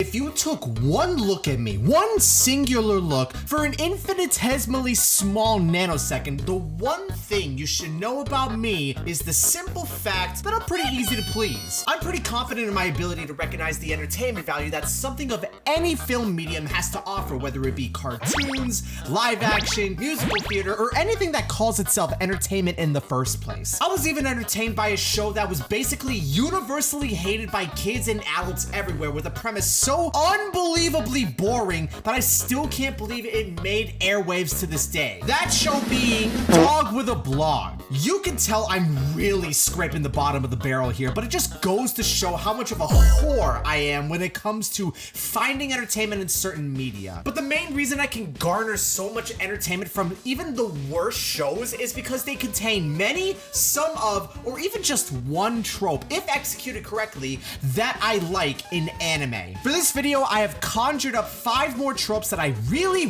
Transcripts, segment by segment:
if you took one look at me, one singular look, for an infinitesimally small nanosecond, the one thing you should know about me is the simple fact that I'm pretty easy to please. I'm pretty confident in my ability to recognize the entertainment value that something of any film medium has to offer, whether it be cartoons, live action, musical theater, or anything that calls itself entertainment in the first place. I was even entertained by a show that was basically universally hated by kids and adults everywhere, with a premise so unbelievably boring that I still can't believe it made airwaves to this day. That show being Dog with a Blog. You can tell I'm really scraping the bottom of the barrel here, but it just goes to show how much of a whore I am when it comes to finding entertainment in certain media. But the main reason I can garner so much entertainment from even the worst shows is because they contain many, some of, or even just one trope, if executed correctly, that I like in anime. For this video, I have conjured up 5 more tropes that I really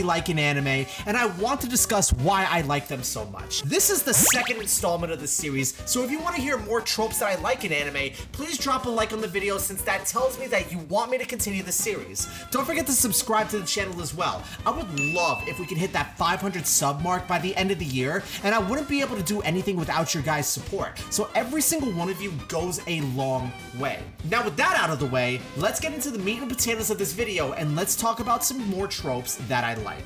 like in anime, and I want to discuss why I like them so much. This is the second installment of the series, so if you want to hear more tropes that I like in anime, please drop a like on the video, since that tells me that you want me to continue the series. Don't forget to subscribe to the channel as well. I would love if we could hit that 500 sub mark by the end of the year, and I wouldn't be able to do anything without your guys' support. So every single one of you goes a long way. Now with that out of the way, let's get into the meat and potatoes of this video, and let's talk about some more tropes that I like.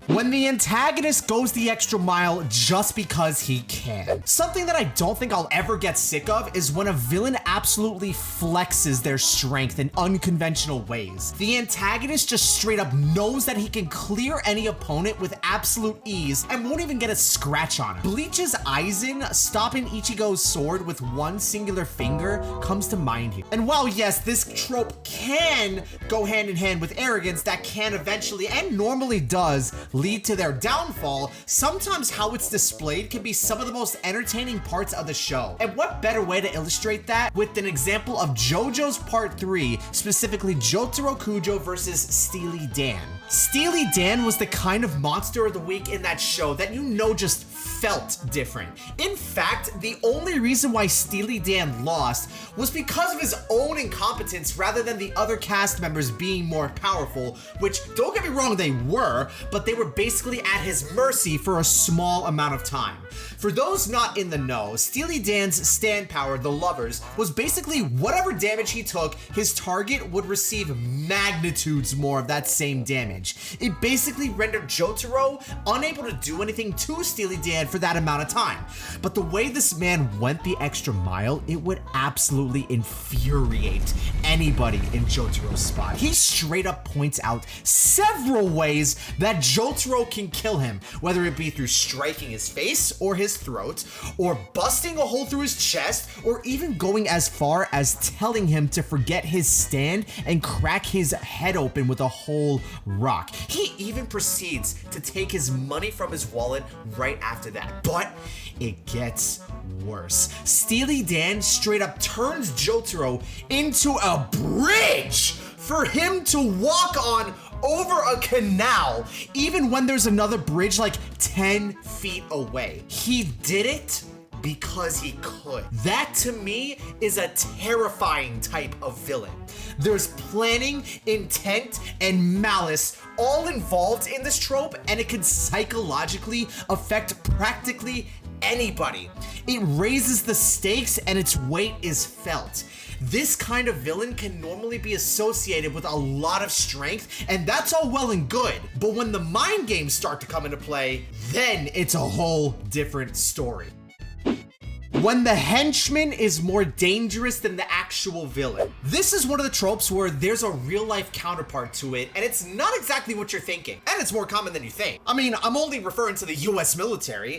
When the antagonist goes the extra mile just because he can. Something that I don't think I'll ever get sick of is when a villain absolutely flexes their strength in unconventional ways. The antagonist just straight up knows that he can clear any opponent with absolute ease and won't even get a scratch on him. Bleach's Aizen stopping Ichigo's sword with one singular finger comes to mind here. And while yes, this trope can go hand in hand with arrogance, that can eventually and normally does lead to their downfall, sometimes how it's displayed can be some of the most entertaining parts of the show. And what better way to illustrate that with an example of JoJo's Part 3, specifically Jotaro Kujo versus Steely Dan. Steely Dan was the kind of monster of the week in that show that just felt different. In fact, the only reason why Steely Dan lost was because of his own incompetence rather than the other cast members being more powerful, which, don't get me wrong, they were, but they were basically at his mercy for a small amount of time. For those not in the know, Steely Dan's stand power, the Lovers, was basically whatever damage he took, his target would receive magnitudes more of that same damage. It basically rendered Jotaro unable to do anything to Steely Dan for that amount of time. But the way this man went the extra mile, it would absolutely infuriate anybody in Jotaro's spot. He straight up points out several ways that Jotaro can kill him, whether it be through striking his face or his throat, or busting a hole through his chest, or even going as far as telling him to forget his stand and crack his head open with a whole rock. He even proceeds to take his money from his wallet right after that. But it gets worse. Steely Dan straight up turns Jotaro into a bridge for him to walk on over a canal, even when there's another bridge like 10 feet away. He did it because he could. That to me is a terrifying type of villain. There's planning, intent, and malice all involved in this trope, and it can psychologically affect practically anybody. It raises the stakes and its weight is felt. This kind of villain can normally be associated with a lot of strength, and that's all well and good. But when the mind games start to come into play, then it's a whole different story. When the henchman is more dangerous than the actual villain. This is one of the tropes where there's a real-life counterpart to it, and it's not exactly what you're thinking. And it's more common than you think. I mean, I'm only referring to the US military.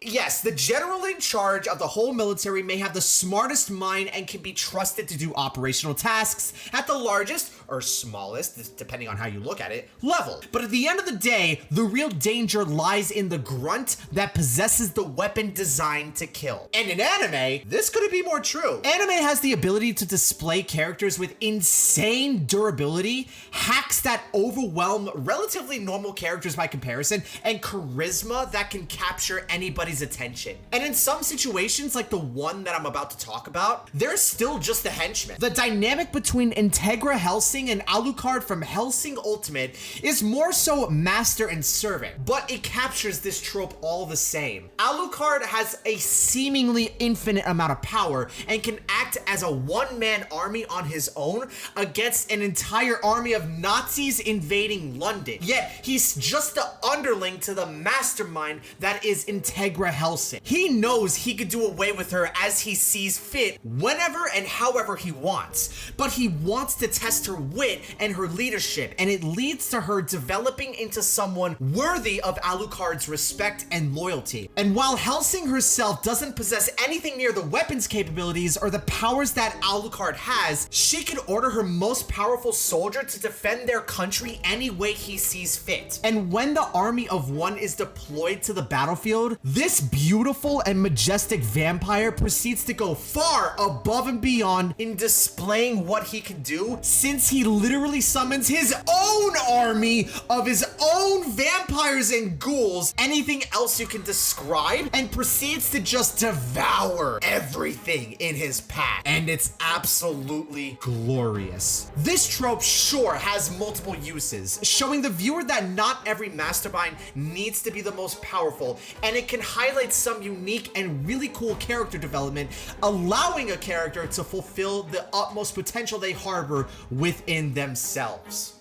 Yes, the general in charge of the whole military may have the smartest mind and can be trusted to do operational tasks at the largest, or smallest, depending on how you look at it, level. But at the end of the day, the real danger lies in the grunt that possesses the weapon designed to kill. And in anime, this couldn't be more true. Anime has the ability to display characters with insane durability, hacks that overwhelm relatively normal characters by comparison, and charisma that can capture anybody's his attention. And in some situations, like the one that I'm about to talk about, they're still just the henchmen. The dynamic between Integra Hellsing and Alucard from Hellsing Ultimate is more so master and servant, but it captures this trope all the same. Alucard has a seemingly infinite amount of power and can act as a one-man army on his own against an entire army of Nazis invading London. Yet he's just the underling to the mastermind that is Integra Hellsing. He knows he could do away with her as he sees fit, whenever and however he wants, but he wants to test her wit and her leadership, and it leads to her developing into someone worthy of Alucard's respect and loyalty. And while Hellsing herself doesn't possess anything near the weapons capabilities or the powers that Alucard has, she can order her most powerful soldier to defend their country any way he sees fit. And when the army of one is deployed to the battlefield, this beautiful and majestic vampire proceeds to go far above and beyond in displaying what he can do, since he literally summons his own army of his own vampires and ghouls, anything else you can describe, and proceeds to just devour everything in his path. And it's absolutely glorious. This trope sure has multiple uses, showing the viewer that not every mastermind needs to be the most powerful, and it can highlight some unique and really cool character development, allowing a character to fulfill the utmost potential they harbor within themselves.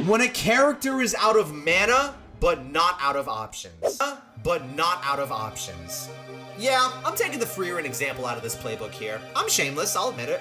When a character is out of mana, but not out of options. Yeah, I'm taking the Freer example out of this playbook here. I'm shameless, I'll admit it.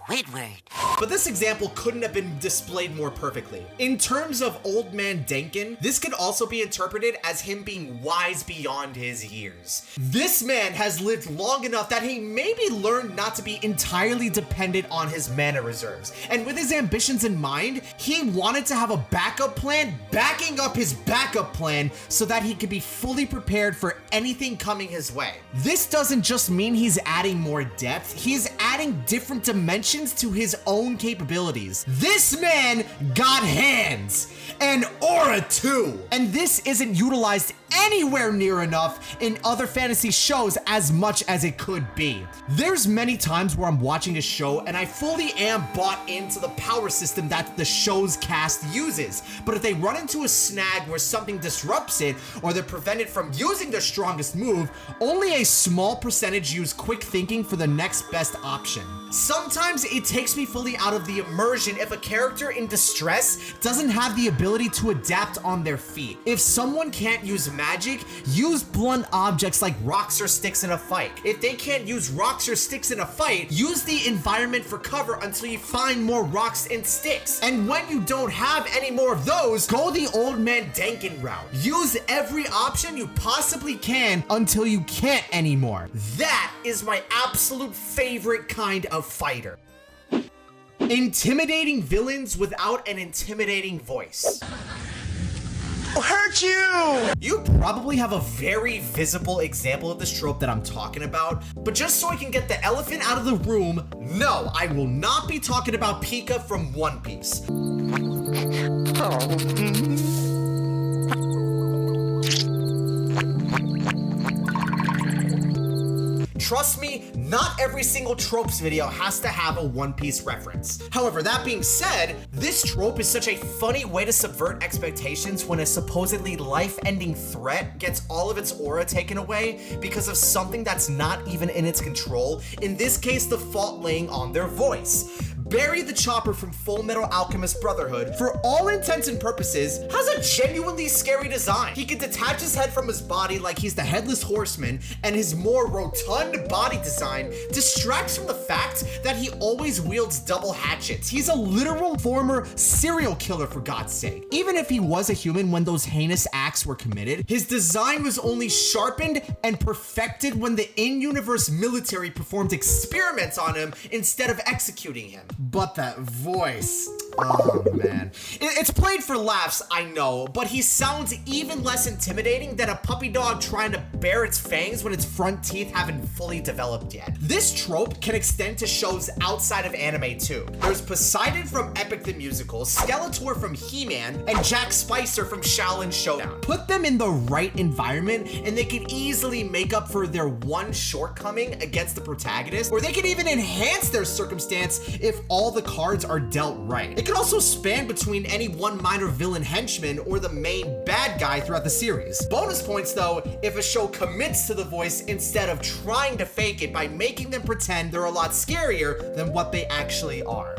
Squidward. But this example couldn't have been displayed more perfectly. In terms of Old Man Denkin, this could also be interpreted as him being wise beyond his years. This man has lived long enough that he maybe learned not to be entirely dependent on his mana reserves. And with his ambitions in mind, he wanted to have a backup plan backing up his backup plan so that he could be fully prepared for anything coming his way. This doesn't just mean he's adding more depth, he's adding different dimensions to his own capabilities. This man got hands, and aura too, and this isn't utilized anywhere near enough in other fantasy shows as much as it could be. There's many times where I'm watching a show and I fully am bought into the power system that the show's cast uses, but if they run into a snag where something disrupts it or they're prevented from using their strongest move, only a small percentage use quick thinking for the next best option. Sometimes it takes me fully out of the immersion if a character in distress doesn't have the ability to adapt on their feet. If someone can't use magic, use blunt objects like rocks or sticks in a fight. If they can't use rocks or sticks in a fight, use the environment for cover until you find more rocks and sticks. And when you don't have any more of those, go the Old Man Denkin route. Use every option you possibly can until you can't anymore. That is my absolute favorite kind of fighter. Intimidating villains without an intimidating voice. I'll hurt you! You probably have a very visible example of this trope that I'm talking about, but just so I can get the elephant out of the room, no, I will not be talking about Pika from One Piece. Trust me, not every single Tropes video has to have a One Piece reference. However, that being said, this trope is such a funny way to subvert expectations when a supposedly life-ending threat gets all of its aura taken away because of something that's not even in its control, in this case, the fault laying on their voice. Barry the Chopper from Full Metal Alchemist Brotherhood, for all intents and purposes, has a genuinely scary design. He can detach his head from his body like he's the Headless Horseman, and his more rotund body design distracts from the fact that he always wields double hatchets. He's a literal former serial killer, for God's sake. Even if he was a human when those heinous acts were committed, his design was only sharpened and perfected when the in-universe military performed experiments on him instead of executing him. But that voice, Oh, man. It's played for laughs, I know, but he sounds even less intimidating than a puppy dog trying to bare its fangs when its front teeth haven't fully developed yet. This trope can extend to shows outside of anime too. There's Poseidon from Epic the Musical, Skeletor from He-Man, and Jack Spicer from Shaolin Showdown. Put them in the right environment and they can easily make up for their one shortcoming against the protagonist, or they can even enhance their circumstance if all the cards are dealt right. It can also span between any one minor villain henchman or the main bad guy throughout the series. Bonus points though, if a show commits to the voice instead of trying to fake it by making them pretend they're a lot scarier than what they actually are.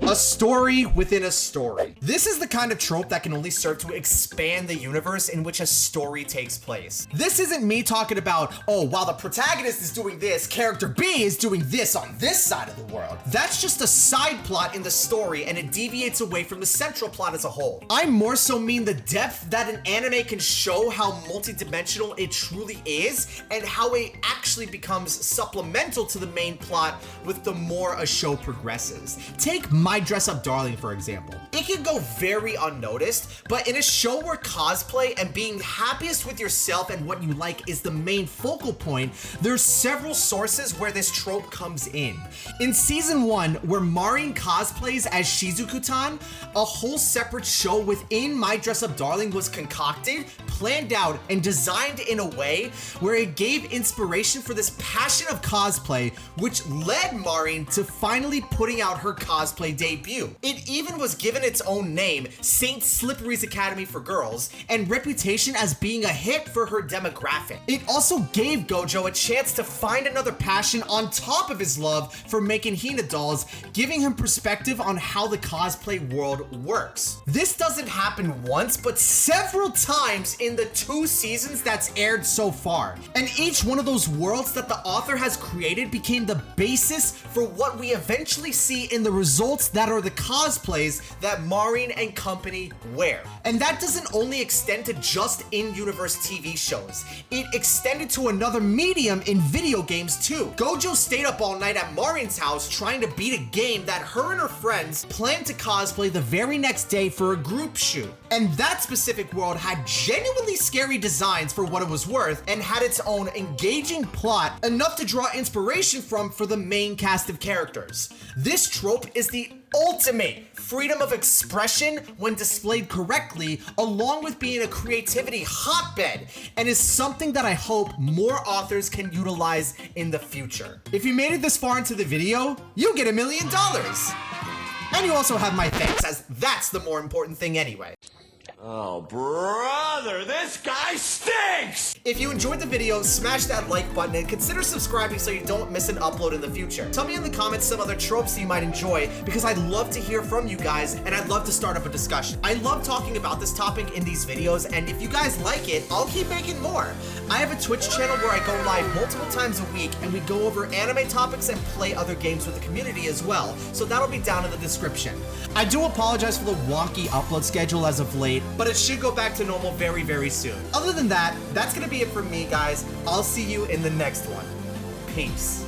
A story within a story. This is the kind of trope that can only serve to expand the universe in which a story takes place. This isn't me talking about, oh, while the protagonist is doing this, character B is doing this on this side of the world. That's just a side plot in the story and it deviates away from the central plot as a whole. I more so mean the depth that an anime can show how multidimensional it truly is and how it actually becomes supplemental to the main plot with the more a show progresses. Take My Dress Up Darling, for example. It can go very unnoticed, but in a show where cosplay and being happiest with yourself and what you like is the main focal point, there's several sources where this trope comes in. In season 1, where Marin cosplays as Shizuku-tan, a whole separate show within My Dress Up Darling was concocted, planned out, and designed in a way where it gave inspiration for this passion of cosplay, which led Marin to finally putting out her cosplay debut. It even was given its own name, Saint Slippery's Academy for Girls, and reputation as being a hit for her demographic. It also gave Gojo a chance to find another passion on top of his love for making Hina dolls, giving him perspective on how the cosplay world works. This doesn't happen once, but several times in the 2 seasons that's aired so far. And each one of those worlds that the author has created became the basis for what we eventually see in the results that are the cosplays that Marin and company wear. And that doesn't only extend to just in-universe TV shows. It extended to another medium in video games too. Gojo stayed up all night at Marin's house trying to beat a game that her and her friends planned to cosplay the very next day for a group shoot. And that specific world had genuinely scary designs for what it was worth and had its own engaging plot, enough to draw inspiration from for the main cast of characters. This trope is the ultimate freedom of expression when displayed correctly, along with being a creativity hotbed, and is something that I hope more authors can utilize in the future. If you made it this far into the video, you get $1 million. And you also have my thanks, as that's the more important thing anyway. Oh, brother, this guy stinks! If you enjoyed the video, smash that like button and consider subscribing so you don't miss an upload in the future. Tell me in the comments some other tropes you might enjoy, because I'd love to hear from you guys and I'd love to start up a discussion. I love talking about this topic in these videos, and if you guys like it, I'll keep making more. I have a Twitch channel where I go live multiple times a week and we go over anime topics and play other games with the community as well, so that'll be down in the description. I do apologize for the wonky upload schedule as of late, but it should go back to normal very, very soon. Other than that, that's gonna be it for me, guys. I'll see you in the next one. Peace.